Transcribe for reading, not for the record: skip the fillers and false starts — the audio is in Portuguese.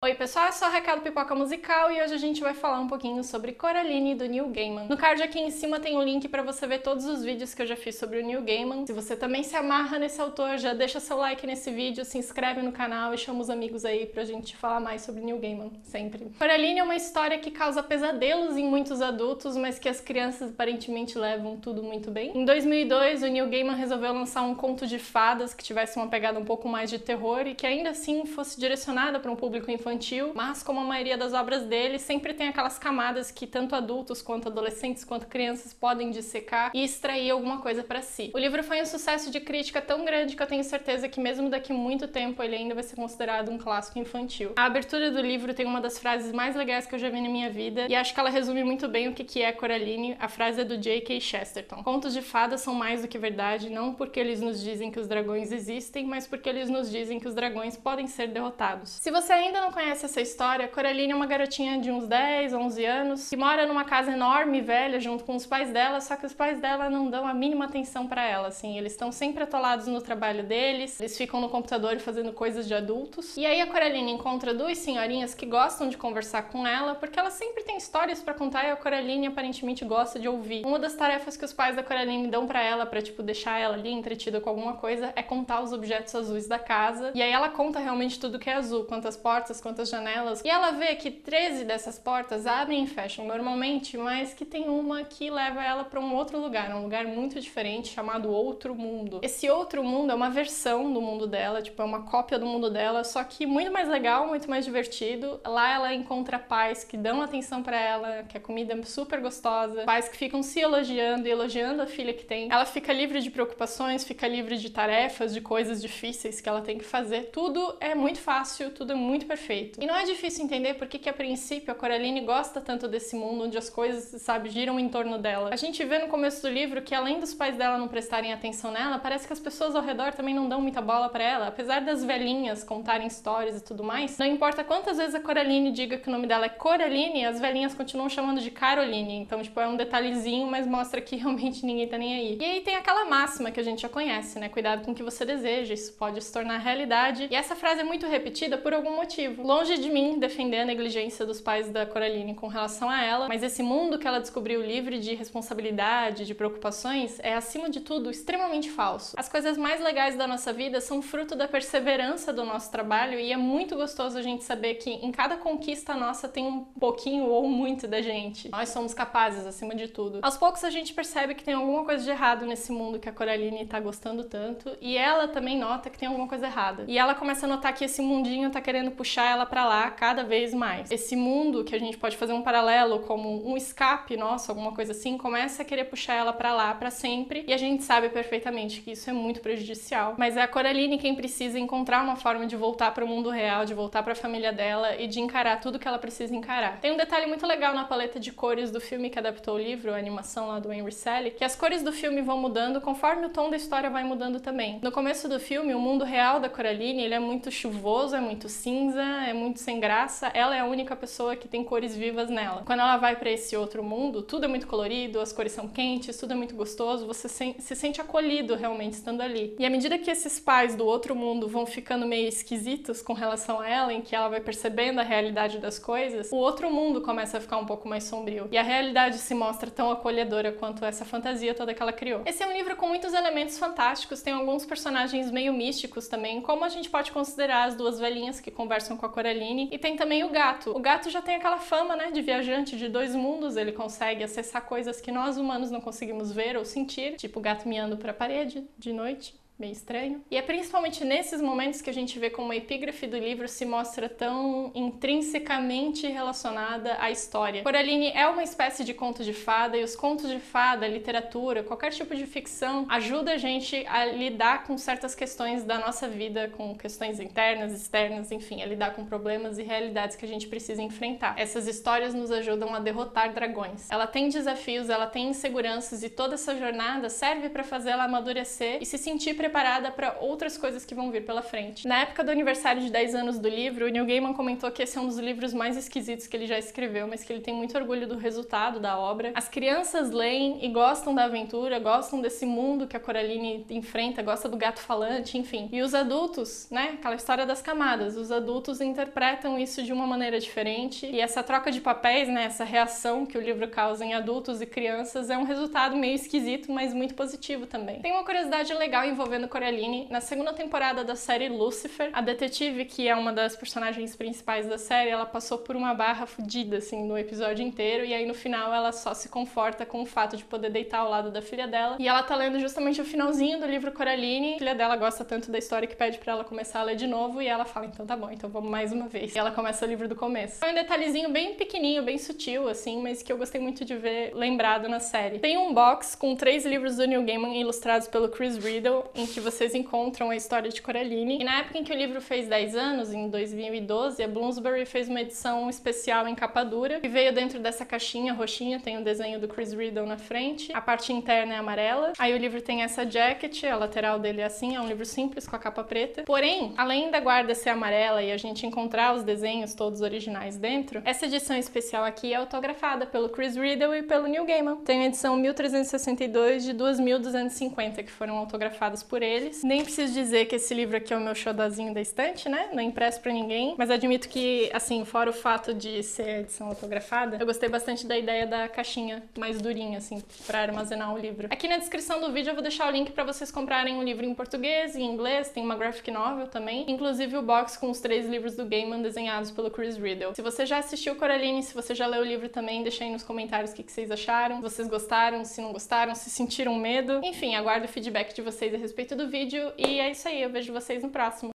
Oi pessoal, eu sou a Raquel do Pipoca Musical e hoje a gente vai falar um pouquinho sobre Coraline do Neil Gaiman. No card aqui em cima tem um link pra você ver todos os vídeos que eu já fiz sobre o Neil Gaiman. Se você também se amarra nesse autor, já deixa seu like nesse vídeo, se inscreve no canal e chama os amigos aí pra gente falar mais sobre o Neil Gaiman, sempre. Coraline é uma história que causa pesadelos em muitos adultos, mas que as crianças aparentemente levam tudo muito bem. Em 2002, o Neil Gaiman resolveu lançar um conto de fadas que tivesse uma pegada um pouco mais de terror e que ainda assim fosse direcionada para um público infantil, mas como a maioria das obras dele, sempre tem aquelas camadas que tanto adultos, quanto adolescentes, quanto crianças podem dissecar e extrair alguma coisa para si. O livro foi um sucesso de crítica tão grande que eu tenho certeza que mesmo daqui a muito tempo ele ainda vai ser considerado um clássico infantil. A abertura do livro tem uma das frases mais legais que eu já vi na minha vida e acho que ela resume muito bem o que é Coraline. A frase é do J.K. Chesterton. Contos de fadas são mais do que verdade, não porque eles nos dizem que os dragões existem, mas porque eles nos dizem que os dragões podem ser derrotados. Se você ainda não conhece essa história, Coraline é uma garotinha de uns 10, 11 anos que mora numa casa enorme e velha junto com os pais dela, só que os pais dela não dão a mínima atenção pra ela, assim, eles estão sempre atolados no trabalho deles, eles ficam no computador fazendo coisas de adultos. E aí a Coraline encontra duas senhorinhas que gostam de conversar com ela, porque ela sempre tem histórias pra contar e a Coraline aparentemente gosta de ouvir. Uma das tarefas que os pais da Coraline dão pra ela, pra tipo deixar ela ali entretida com alguma coisa, é contar os objetos azuis da casa. E aí ela conta realmente tudo que é azul, quantas portas, quantas janelas, e ela vê que 13 dessas portas abrem e fecham normalmente, mas que tem uma que leva ela para um outro lugar, um lugar muito diferente chamado Outro Mundo. Esse Outro Mundo é uma versão do mundo dela, tipo, é uma cópia do mundo dela, só que muito mais legal, muito mais divertido. Lá ela encontra pais que dão atenção para ela, que a comida é super gostosa, pais que ficam se elogiando e elogiando a filha que tem. Ela fica livre de preocupações, fica livre de tarefas, de coisas difíceis que ela tem que fazer. Tudo é muito fácil, tudo é muito perfeito. E não é difícil entender por que a princípio a Coraline gosta tanto desse mundo onde as coisas, sabe, giram em torno dela. A gente vê no começo do livro que além dos pais dela não prestarem atenção nela, parece que as pessoas ao redor também não dão muita bola pra ela. Apesar das velhinhas contarem histórias e tudo mais, não importa quantas vezes a Coraline diga que o nome dela é Coraline, as velhinhas continuam chamando de Caroline. Então, tipo, é um detalhezinho, mas mostra que realmente ninguém tá nem aí. E aí tem aquela máxima que a gente já conhece, né? Cuidado com o que você deseja, isso pode se tornar realidade. E essa frase é muito repetida por algum motivo. Longe de mim defender a negligência dos pais da Coraline com relação a ela, mas esse mundo que ela descobriu livre de responsabilidade, de preocupações, é acima de tudo extremamente falso. As coisas mais legais da nossa vida são fruto da perseverança do nosso trabalho e é muito gostoso a gente saber que em cada conquista nossa tem um pouquinho ou muito da gente. Nós somos capazes, acima de tudo. Aos poucos a gente percebe que tem alguma coisa de errado nesse mundo que a Coraline tá gostando tanto e ela também nota que tem alguma coisa errada. E ela começa a notar que esse mundinho tá querendo puxar ela pra lá cada vez mais. Esse mundo, que a gente pode fazer um paralelo como um escape nosso, alguma coisa assim, começa a querer puxar ela pra lá pra sempre, e a gente sabe perfeitamente que isso é muito prejudicial. Mas é a Coraline quem precisa encontrar uma forma de voltar pro mundo real, de voltar pra família dela e de encarar tudo que ela precisa encarar. Tem um detalhe muito legal na paleta de cores do filme que adaptou o livro, a animação lá do Henry Selick, que as cores do filme vão mudando conforme o tom da história vai mudando também. No começo do filme, o mundo real da Coraline, ele é muito chuvoso, é muito cinza, é muito sem graça, ela é a única pessoa que tem cores vivas nela. Quando ela vai pra esse outro mundo, tudo é muito colorido, as cores são quentes, tudo é muito gostoso, você se sente acolhido realmente estando ali. E à medida que esses pais do outro mundo vão ficando meio esquisitos com relação a ela, em que ela vai percebendo a realidade das coisas, o outro mundo começa a ficar um pouco mais sombrio. E a realidade se mostra tão acolhedora quanto essa fantasia toda que ela criou. Esse é um livro com muitos elementos fantásticos, tem alguns personagens meio místicos também, como a gente pode considerar as duas velhinhas que conversam com a Coraline, e tem também o gato. O gato já tem aquela fama, né, de viajante de dois mundos, ele consegue acessar coisas que nós humanos não conseguimos ver ou sentir, tipo o gato miando pra parede de noite. Meio estranho. E é principalmente nesses momentos que a gente vê como a epígrafe do livro se mostra tão intrinsecamente relacionada à história. Coraline é uma espécie de conto de fada e os contos de fada, literatura, qualquer tipo de ficção ajuda a gente a lidar com certas questões da nossa vida, com questões internas, externas, enfim, a lidar com problemas e realidades que a gente precisa enfrentar. Essas histórias nos ajudam a derrotar dragões. Ela tem desafios, ela tem inseguranças e toda essa jornada serve para fazer ela amadurecer e se sentir preparada preparada para outras coisas que vão vir pela frente. Na época do aniversário de 10 anos do livro, o Neil Gaiman comentou que esse é um dos livros mais esquisitos que ele já escreveu, mas que ele tem muito orgulho do resultado da obra. As crianças leem e gostam da aventura, gostam desse mundo que a Coraline enfrenta, gosta do gato falante, enfim. E os adultos, né, aquela história das camadas, os adultos interpretam isso de uma maneira diferente, e essa troca de papéis, né, essa reação que o livro causa em adultos e crianças é um resultado meio esquisito, mas muito positivo também. Tem uma curiosidade legal envolvendo Coraline. Na segunda temporada da série Lucifer, a detetive, que é uma das personagens principais da série, ela passou por uma barra fodida, assim, no episódio inteiro, e aí no final ela só se conforta com o fato de poder deitar ao lado da filha dela, e ela tá lendo justamente o finalzinho do livro Coraline. A filha dela gosta tanto da história que pede pra ela começar a ler de novo, e ela fala, então tá bom, então vamos mais uma vez. E ela começa o livro do começo. Foi um detalhezinho bem pequenininho, bem sutil, assim, mas que eu gostei muito de ver lembrado na série. Tem um box com 3 livros do Neil Gaiman ilustrados pelo Chris Riddle, em que vocês encontram a história de Coraline. E na época em que o livro fez 10 anos, em 2012, a Bloomsbury fez uma edição especial em capa dura, que veio dentro dessa caixinha roxinha, tem o desenho do Chris Riddle na frente, a parte interna é amarela, aí o livro tem essa jacket, a lateral dele é assim, é um livro simples com a capa preta. Porém, além da guarda ser amarela e a gente encontrar os desenhos todos originais dentro, essa edição especial aqui é autografada pelo Chris Riddle e pelo Neil Gaiman. Tem a edição 1362 de 2250 que foram autografadas por eles. Nem preciso dizer que esse livro aqui é o meu xodozinho da estante, né? Não impresso pra ninguém, mas admito que, assim, fora o fato de ser edição autografada, eu gostei bastante da ideia da caixinha mais durinha, assim, pra armazenar o livro. Aqui na descrição do vídeo eu vou deixar o link pra vocês comprarem o livro em português e em inglês, tem uma graphic novel também, inclusive o box com os 3 livros do Gaiman desenhados pelo Chris Riddle. Se você já assistiu Coraline, se você já leu o livro também, deixa aí nos comentários o que vocês acharam, se vocês gostaram, se não gostaram, se sentiram medo. Enfim, aguardo o feedback de vocês a respeito do vídeo e é isso aí, eu vejo vocês no próximo.